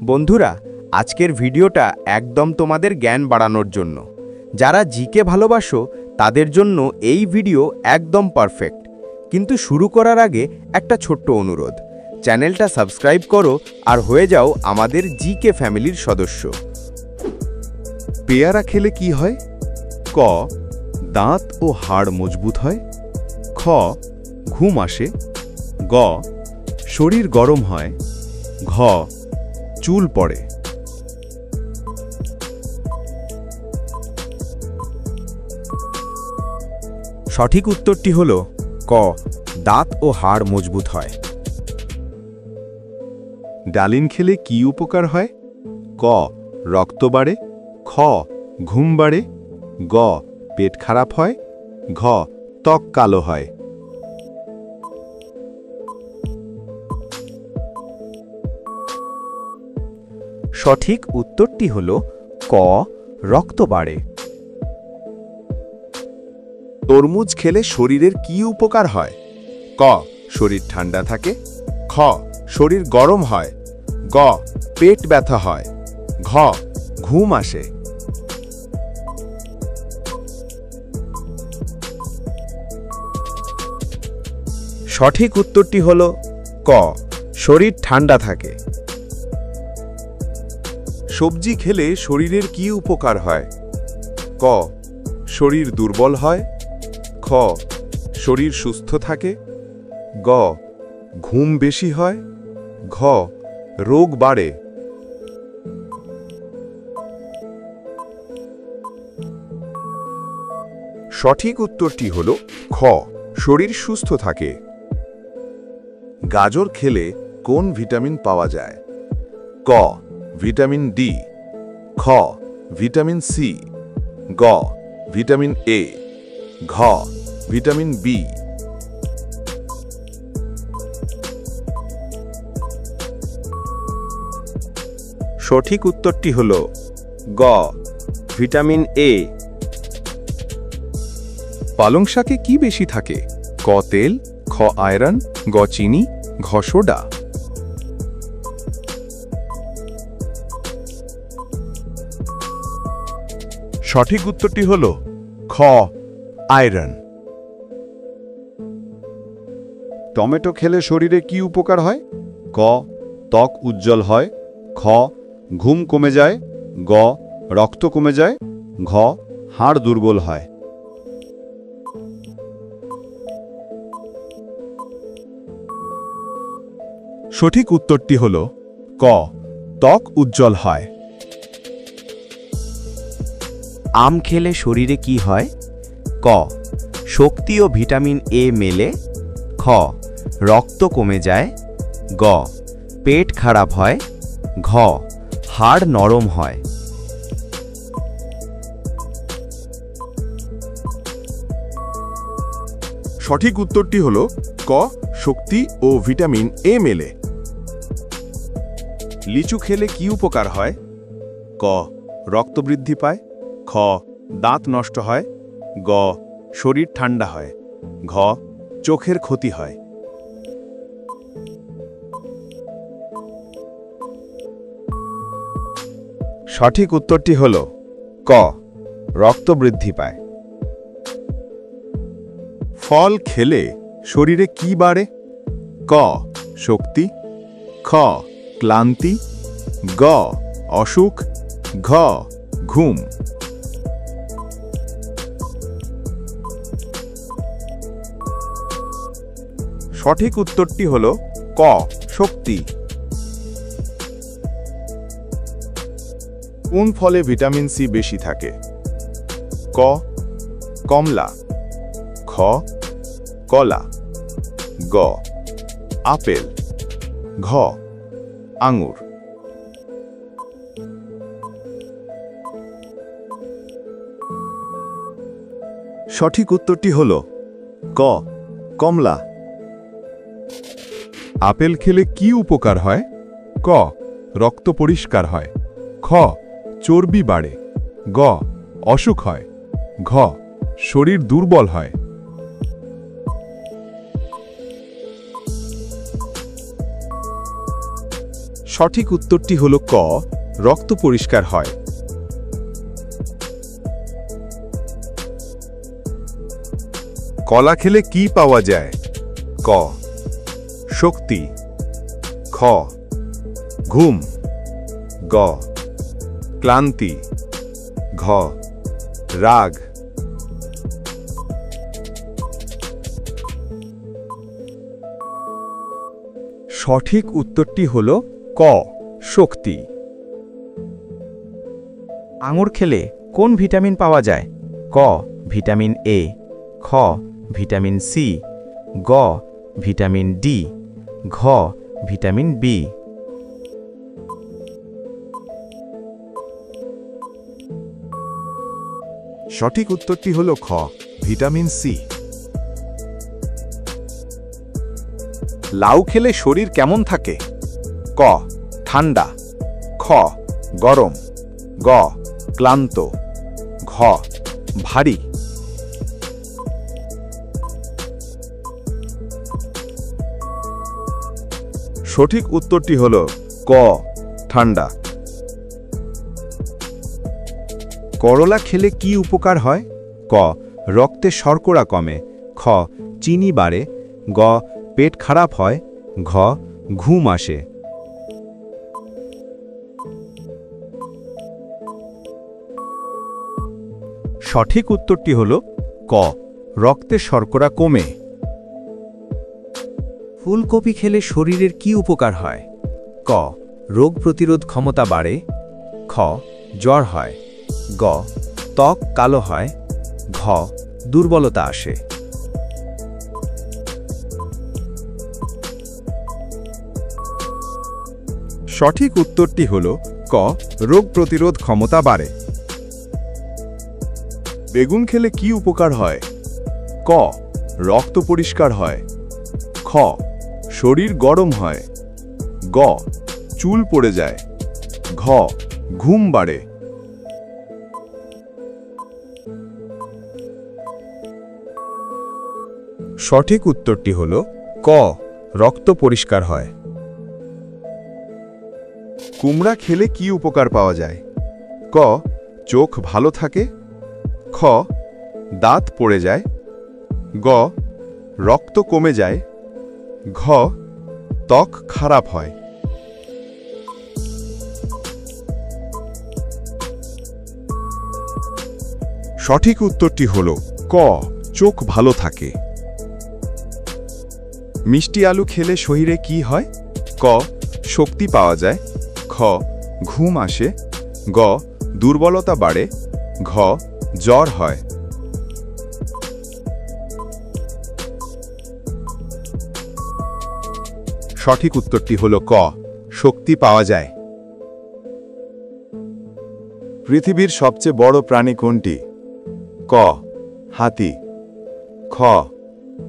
বন্ধুরা, আজকের ভিডিওটা একদম তোমাদের জ্ঞান বাড়ানোর জন্য। যারা জিকে ভালোবাসো তাদের জন্য এই ভিডিও একদম পারফেক্ট। কিন্তু শুরু করার আগে একটা ছোট্ট অনুরোধ, চ্যানেলটা সাবস্ক্রাইব করো আর হয়ে যাও আমাদের জিকে ফ্যামিলির সদস্য। পেয়ারা খেলে কি হয়? ক, দাঁত ও হাড় মজবুত হয়। খ, ঘুম আসে। গ, শরীর গরম হয়। ঘ, চুল পড়ে। সঠিক উত্তরটি হল ক, দাঁত ও হাড় মজবুত হয়। ডালিম খেলে কি উপকার হয়? ক, রক্ত বাড়ে। খ, ঘুম বাড়ে। গ, পেট খারাপ হয়। ঘ, ত্বক কালো হয়। সঠিক উত্তরটি হল ক, রক্ত বাড়ে। তরমুজ খেলে শরীরের কি উপকার হয়? ক, শরীর ঠান্ডা থাকে। খ, শরীর গরম হয়। গ, পেট ব্যথা হয়। ঘ, ঘুম আসে। সঠিক উত্তরটি হল ক, শরীর ঠান্ডা থাকে। সবজি খেলে শরীরের কি উপকার হয়? ক, শরীর দুর্বল হয়। খ, শরীর সুস্থ থাকে। গ, ঘুম বেশি হয়। ঘ, রোগ বাড়ে। সঠিক উত্তরটি হল খ, শরীর সুস্থ থাকে। গাজর খেলে কোন ভিটামিন পাওয়া যায়? ক, ভিটামিন ডি। খ, ভিটামিন সি। গ, ভিটামিন এ। ঘ, ভিটামিন বি। সঠিক উত্তরটি হল গ, ভিটামিন এ। পালং শাকে কি বেশি থাকে? ক, তেল। খ, আয়রন। গ, চিনি। ঘ, সোডা। সঠিক উত্তরটি হল খ, আয়রন। টমেটো খেলে শরীরে কি উপকার হয়? ক, ত্বক উজ্জ্বল হয়। খ, ঘুম কমে যায়। গ, রক্ত কমে যায়। ঘ, হাড় দুর্বল হয়। সঠিক উত্তরটি হল ক, ত্বক উজ্জ্বল হয়। আম খেলে শরীরে কি হয়? ক, শক্তি ও ভিটামিন এ মেলে। খ, রক্ত কমে যায়। গ, পেট খারাপ হয়। ঘ, হাড় নরম হয়। সঠিক উত্তরটি হল ক, শক্তি ও ভিটামিন এ মেলে। লিচু খেলে কি উপকার হয়? ক, রক্ত বৃদ্ধি পায়। খ, দাঁত নষ্ট হয়। গ, শরীর ঠান্ডা হয়। ঘ, চোখের ক্ষতি হয়। সঠিক উত্তরটি হল ক, রক্ত বৃদ্ধি পায়। ফল খেলে শরীরে কি বাড়ে? ক, শক্তি। খ, ক্লান্তি। গ, অসুখ। ঘ, ঘুম। সঠিক উত্তরটি হল ক, শক্তি। কোন ফলে ভিটামিন সি বেশি থাকে? ক, কমলা। খ, কলা। গ, আপেল। ঘ, আঙুর। সঠিক উত্তরটি হল ক, কমলা। আপেল খেলে কি উপকার হয়? ক, রক্ত পরিষ্কার হয়। খ, চর্বি বাড়ে। গ, অসুখ হয়। ঘ, শরীর দুর্বল হয়। সঠিক উত্তরটি হল ক, রক্ত পরিষ্কার হয়। কলা খেলে কি পাওয়া যায়? ক, শক্তি, খ, ঘুম, গ, ক্লান্তি, ঘ, রাগ। সঠিক উত্তরটি হল ক, শক্তি। আঙুর খেলে কোন ভিটামিন পাওয়া যায়? ক, ভিটামিন এ, খ, ভিটামিন সি, গ, ভিটামিন ডি, ঘ, ভিটামিন বি। সঠিক উত্তরটি হল খ, ভিটামিন সি। লাউ খেলে শরীর কেমন থাকে? ক, ঠান্ডা, খ, গরম, গ, ক্লান্ত, ঘ, ভারী। সঠিক উত্তরটি হল ক, ঠান্ডা। করলা খেলে কি উপকার হয়? ক, রক্তে শর্করা কমে, খ, চিনি বাড়ে, গ, পেট খারাপ হয়, ঘ, ঘুম আসে। সঠিক উত্তরটি হল ক, রক্তে শর্করা কমে। ফুলকপি খেলে শরীরের কি উপকার হয়? ক, রোগ প্রতিরোধ ক্ষমতা বাড়ে, খ, জ্বর হয়, গ, ত্বক কালো হয়, ঘ, দুর্বলতা আসে। সঠিক উত্তরটি হল ক, রোগ প্রতিরোধ ক্ষমতা বাড়ে। বেগুন খেলে কি উপকার হয়? ক, রক্ত পরিষ্কার হয়, খ, শরীর গরম হয়, গ, চুল পড়ে যায়, ঘ, ঘুম বাড়ে। সঠিক উত্তরটি হল ক, রক্ত পরিষ্কার হয়। কুমড়া খেলে কি উপকার পাওয়া যায়? ক, চোখ ভালো থাকে, খ, দাঁত পড়ে যায়, গ, রক্ত কমে যায়, ঘ, ত্বক খারাপ হয়। সঠিক উত্তরটি হল ক, চোখ ভালো থাকে। মিষ্টি আলু খেলে শরীরে কি হয়? ক, শক্তি পাওয়া যায়, খ, ঘুম আসে, গ, দুর্বলতা বাড়ে, ঘ, জ্বর হয়। সঠিক উত্তরটি হল ক, শক্তি পাওয়া যায়। পৃথিবীর সবচেয়ে বড় প্রাণী কোনটি? ক, হাতি, খ,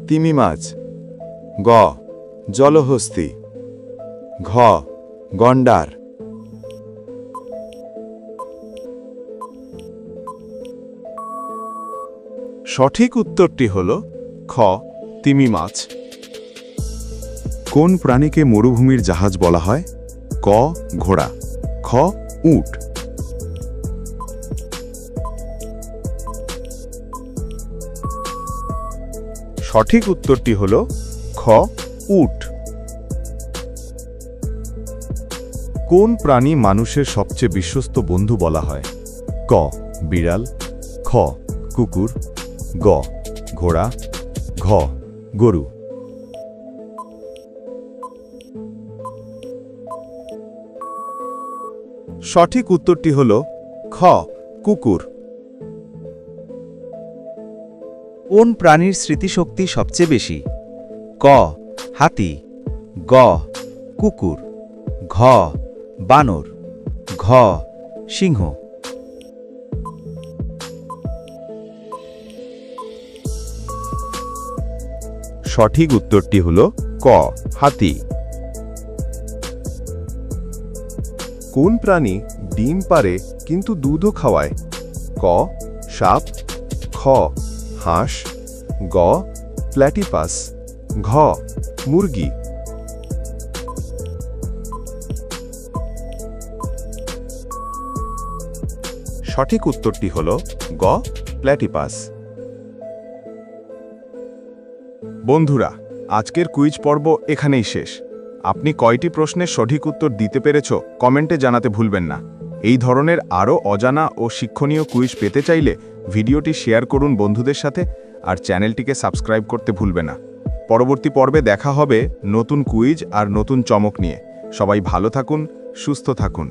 তিমি মাছ, গ, জলহস্তী, ঘ, গন্ডার। সঠিক উত্তরটি হল খ, তিমি মাছ। কোন প্রাণীকে মরুভূমির জাহাজ বলা হয়? ক, ঘোড়া, খ, উট, সঠিক উত্তরটি হল খ, উট। কোন প্রাণী মানুষের সবচেয়ে বিশ্বস্ত বন্ধু বলা হয়? ক, বিড়াল, খ, কুকুর, গ, ঘোড়া, ঘ, গরু। সঠিক উত্তরটি হল খ, কুকুর। কোন প্রাণীর স্মৃতিশক্তি সবচেয়ে বেশি? ক, হাতি, গ, কুকুর, ঘ, বানর, ঘ, সিংহ। সঠিক উত্তরটি হল ক, হাতি। কোন প্রাণী ডিম পারে কিন্তু দুধও খাওয়ায়? ক, সাপ, খ, হাঁস, গ, প্ল্যাটিপাস, ঘ, মুরগি। সঠিক উত্তরটি হল গ প্ল্যাটিপাস। বন্ধুরা, আজকের কুইজ পর্ব এখানেই শেষ। আপনি কয়টি প্রশ্নের সঠিক উত্তর দিতে পেরেছ কমেন্টে জানাতে ভুলবেন না। এই ধরনের আরও অজানা ও শিক্ষণীয় কুইজ পেতে চাইলে ভিডিওটি শেয়ার করুন বন্ধুদের সাথে, আর চ্যানেলটিকে সাবস্ক্রাইব করতে ভুলবে না। পরবর্তী পর্বে দেখা হবে নতুন কুইজ আর নতুন চমক নিয়ে। সবাই ভালো থাকুন, সুস্থ থাকুন।